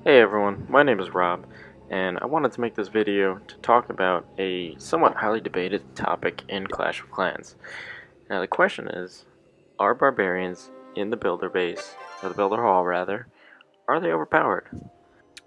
Hey everyone, my name is Rob, and I wanted to make this video to talk about a somewhat highly debated topic in Clash of Clans. Now the question is, are barbarians in the builder base, or the builder hall rather, are they overpowered?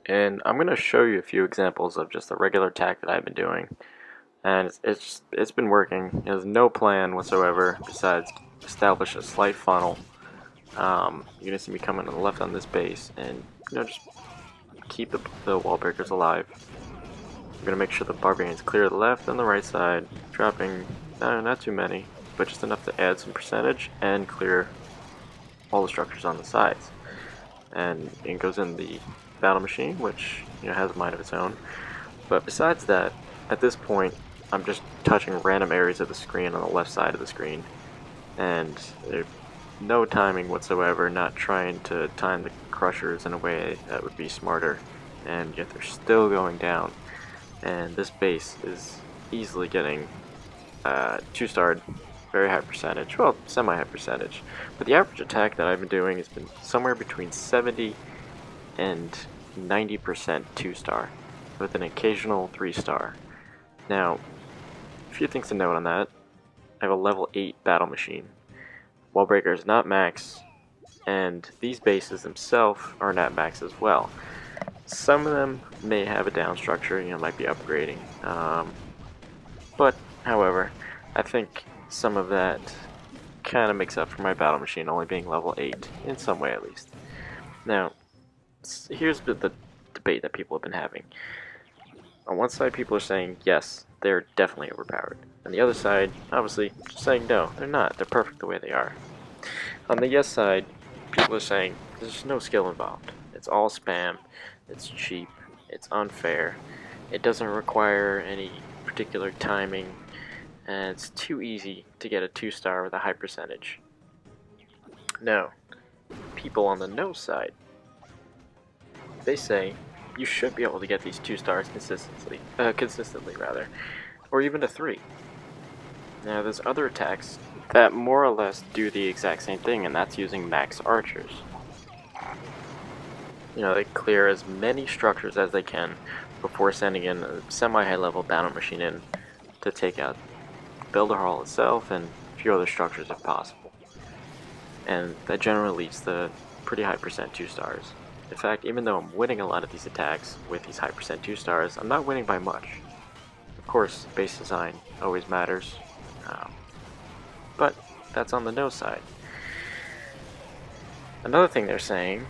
And I'm going to show you a few examples of just the regular attack that I've been doing, and it's been working. There's no plan whatsoever besides establish a slight funnel. You're going to see me coming to the left on this base, and just keep the wall breakers alive. I'm gonna make sure the barbarians clear the left and the right side, dropping not too many, but just enough to add some percentage and clear all the structures on the sides. And it goes in the battle machine, which has a mind of its own. But besides that, at this point, I'm just touching random areas of the screen on the left side of the screen, and no timing whatsoever, not trying to time the crushers in a way that would be smarter, and yet they're still going down. And this base is easily getting 2-starred, very high percentage, well, semi-high percentage. But the average attack that I've been doing has been somewhere between 70 and 90% 2-star, with an occasional 3-star. Now, a few things to note on that. I have a level 8 battle machine. Wall breaker is not max, and these bases themselves are not max as well. Some of them may have a down structure, might be upgrading. But, however, I think some of that kind of makes up for my battle machine only being level 8, in some way at least. Now, here's the debate that people have been having. On one side, people are saying, yes, they're definitely overpowered. On the other side, obviously, just saying, no, they're not. They're perfect the way they are. On the yes side, people are saying, there's no skill involved. It's all spam. It's cheap, it's unfair, it doesn't require any particular timing, and it's too easy to get a 2-star with a high percentage. Now, people on the no side, they say you should be able to get these 2-stars consistently, or even a 3. Now, there's other attacks that more or less do the exact same thing, and that's using max archers. They clear as many structures as they can before sending in a semi-high level battle machine in to take out the builder hall itself and a few other structures if possible. And that generally leads to pretty high percent 2-stars. In fact, even though I'm winning a lot of these attacks with these high percent 2-stars, I'm not winning by much. Of course, base design always matters, but that's on the no side. Another thing they're saying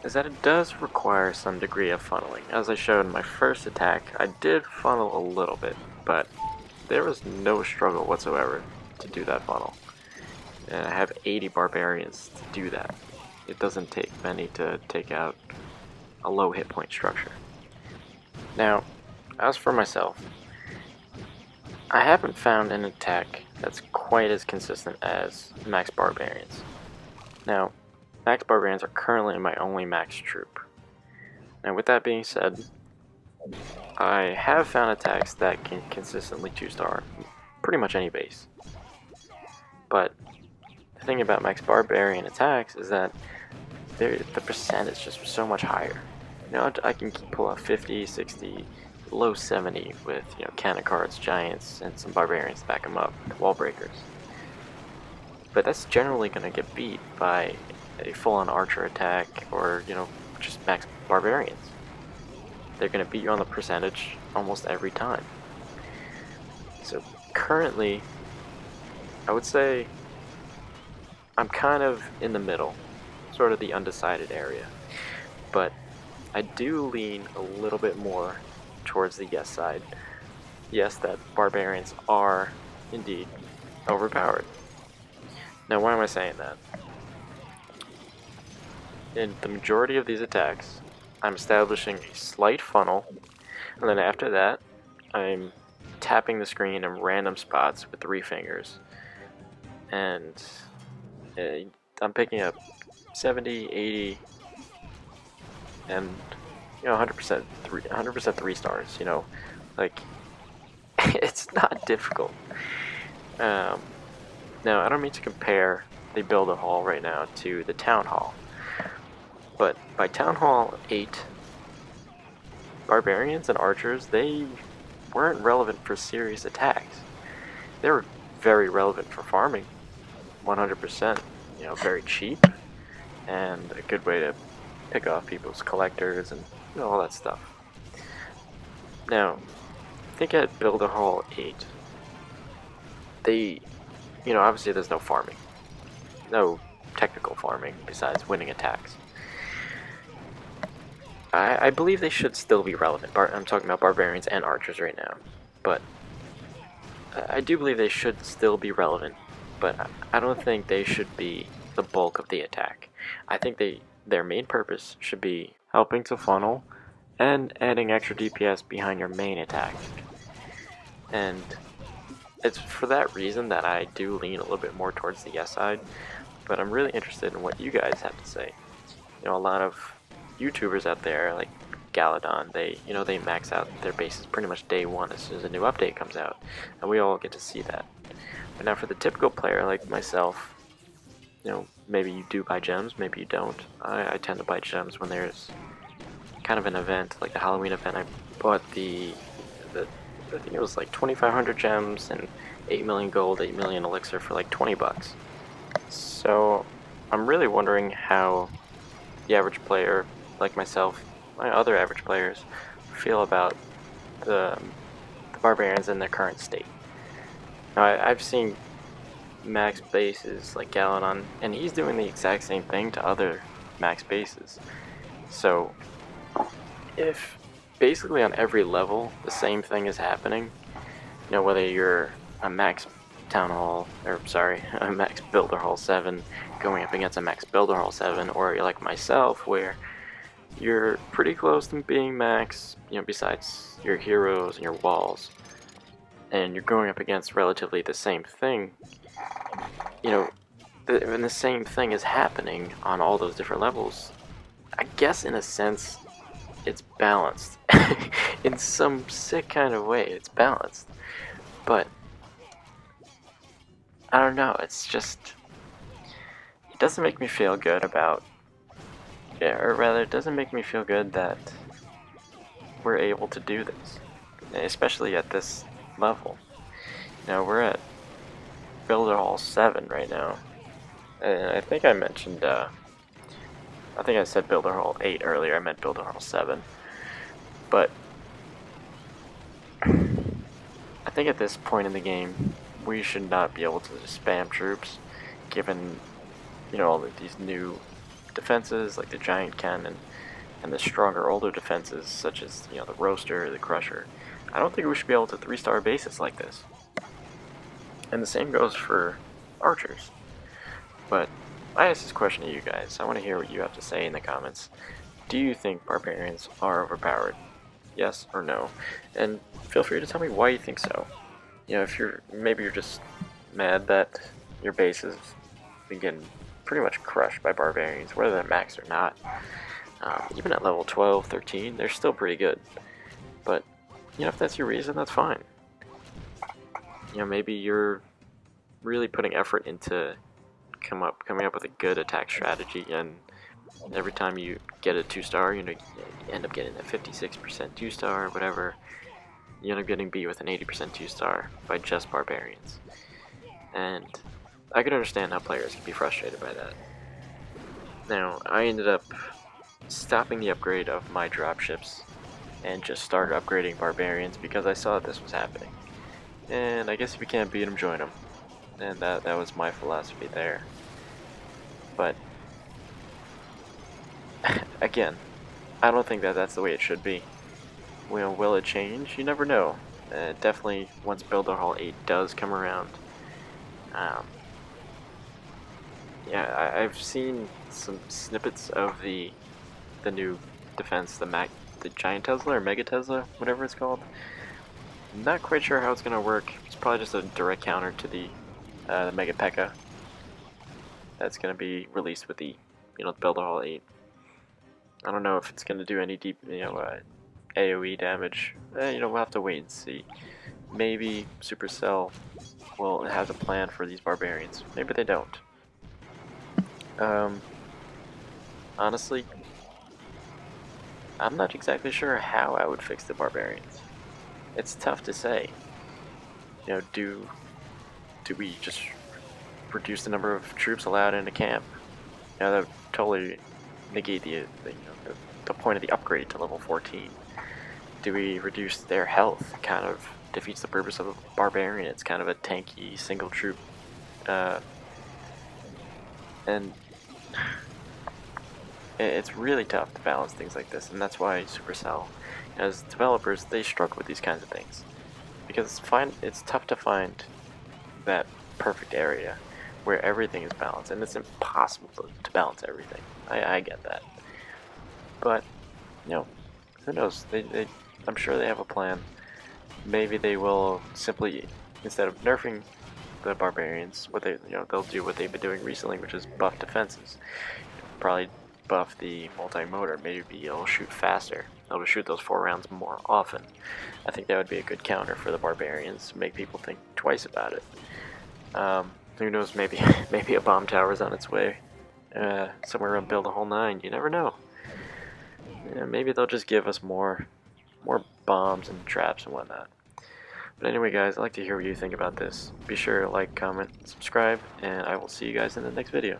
is that it does require some degree of funneling. As I showed in my first attack, I did funnel a little bit, but there was no struggle whatsoever to do that funnel. And I have 80 barbarians to do that. It doesn't take many to take out a low hit point structure. Now, as for myself, I haven't found an attack that's quite as consistent as max barbarians. Now, max barbarians are currently my only max troop. Now with that being said, I have found attacks that can consistently 2-star pretty much any base. But the thing about max barbarian attacks is that the percent is just so much higher. I can pull out 50, 60, low 70 with cannon cards, giants, and some barbarians to back them up, wall breakers. But that's generally going to get beat by a full-on archer attack or just max barbarians. They're going to beat you on the percentage almost every time. So currently, I would say I'm kind of in the middle, sort of the undecided area. But I do lean a little bit more towards the yes side. Yes, that barbarians are indeed overpowered. Now why am I saying that? In the majority of these attacks, I'm establishing a slight funnel, and then after that, I'm tapping the screen in random spots with 3 fingers, and I'm picking up 70, 80, and 100% 3-stars. Like it's not difficult. Now I don't mean to compare the builder hall right now to the town hall. But by Town Hall 8, barbarians and archers, they weren't relevant for serious attacks. They were very relevant for farming, 100%. You know, very cheap and a good way to pick off people's collectors and all that stuff. Now, I think at Builder Hall 8, they, obviously there's no farming, no technical farming besides winning attacks. I believe they should still be relevant. I'm talking about barbarians and archers right now, but I do believe they should still be relevant, but I don't think they should be the bulk of the attack. I think their main purpose should be helping to funnel and adding extra DPS behind your main attack. And it's for that reason that I do lean a little bit more towards the yes side, but I'm really interested in what you guys have to say. A lot of YouTubers out there like Galadon, they max out their bases pretty much day one as soon as a new update comes out, and we all get to see that. But now for the typical player like myself, maybe you do buy gems, maybe you don't. I tend to buy gems when there's kind of an event, like the Halloween event. I bought I think it was like 2,500 gems and 8 million gold, 8 million elixir for like 20 bucks. So I'm really wondering how the average player, like myself, my other average players, feel about the barbarians in their current state. Now, I've seen max bases like Galadon, and he's doing the exact same thing to other max bases. So if basically on every level the same thing is happening, whether you're a max town hall, or sorry, a max builder hall 7 going up against a max builder hall 7, or you're like myself where you're pretty close to being max, besides your heroes and your walls, and you're going up against relatively the same thing, and the same thing is happening on all those different levels. I guess in a sense it's balanced. In some sick kind of way, it's balanced. But I don't know, it's just, it doesn't make me feel good about, or rather, it doesn't make me feel good that we're able to do this, especially at this level. We're at Builder Hall 7 right now, and I think I mentioned, I think I said Builder Hall 8 earlier, I meant Builder Hall 7, but I think at this point in the game, we should not be able to just spam troops, given, all of these new defenses, like the Giant Cannon, and the stronger older defenses, such as, the Roaster, the Crusher. I don't think we should be able to 3-star bases like this. And the same goes for archers. But I asked this question to you guys. I want to hear what you have to say in the comments. Do you think barbarians are overpowered? Yes or no? And feel free to tell me why you think so. If maybe you're just mad that your base is getting pretty much crushed by barbarians, whether they're max or not. Even at level 12, 13, they're still pretty good. But, if that's your reason, that's fine. Maybe you're really putting effort into coming up with a good attack strategy, and every time you get a 2-star, you end up getting a 56% 2-star or whatever. You end up getting beat with an 80% 2-star by just barbarians. And I can understand how players can be frustrated by that. Now, I ended up stopping the upgrade of my dropships and just started upgrading barbarians because I saw that this was happening. And I guess if you can't beat them, join them. And that was my philosophy there. But again, I don't think that that's the way it should be. Will it change? You never know. Definitely once Builder Hall 8 does come around. Yeah, I've seen some snippets of the new defense, the Giant Tesla or Mega Tesla, whatever it's called. I'm not quite sure how it's gonna work. It's probably just a direct counter to the Mega P.E.K.K.A. that's gonna be released with the Builder Hall 8. I don't know if it's gonna do any deep AoE damage. We'll have to wait and see. Maybe Supercell has a plan for these barbarians. Maybe they don't. Honestly, I'm not exactly sure how I would fix the barbarians. It's tough to say. You know, do we just reduce the number of troops allowed into camp? You know, that would totally negate the point of the upgrade to level 14. Do we reduce their health? Kind of defeats the purpose of a barbarian. It's kind of a tanky single troop, and it's really tough to balance things like this, and that's why Supercell, as developers, they struggle with these kinds of things because it's tough to find that perfect area where everything is balanced, and it's impossible to balance everything. I get that, but you know, who knows? I'm sure they have a plan. Maybe they will simply, instead of nerfing the barbarians, they'll do what they've been doing recently, which is buff defenses. Probably buff the multi-motor. Maybe it'll shoot faster. It'll shoot those 4 rounds more often. I think that would be a good counter for the barbarians. Make people think twice about it. Who knows? Maybe maybe a bomb tower's on its way. Somewhere around Build a Whole 9. You never know. Yeah, maybe they'll just give us more bombs and traps and whatnot. But anyway, guys, I'd like to hear what you think about this. Be sure to like, comment, subscribe, and I will see you guys in the next video.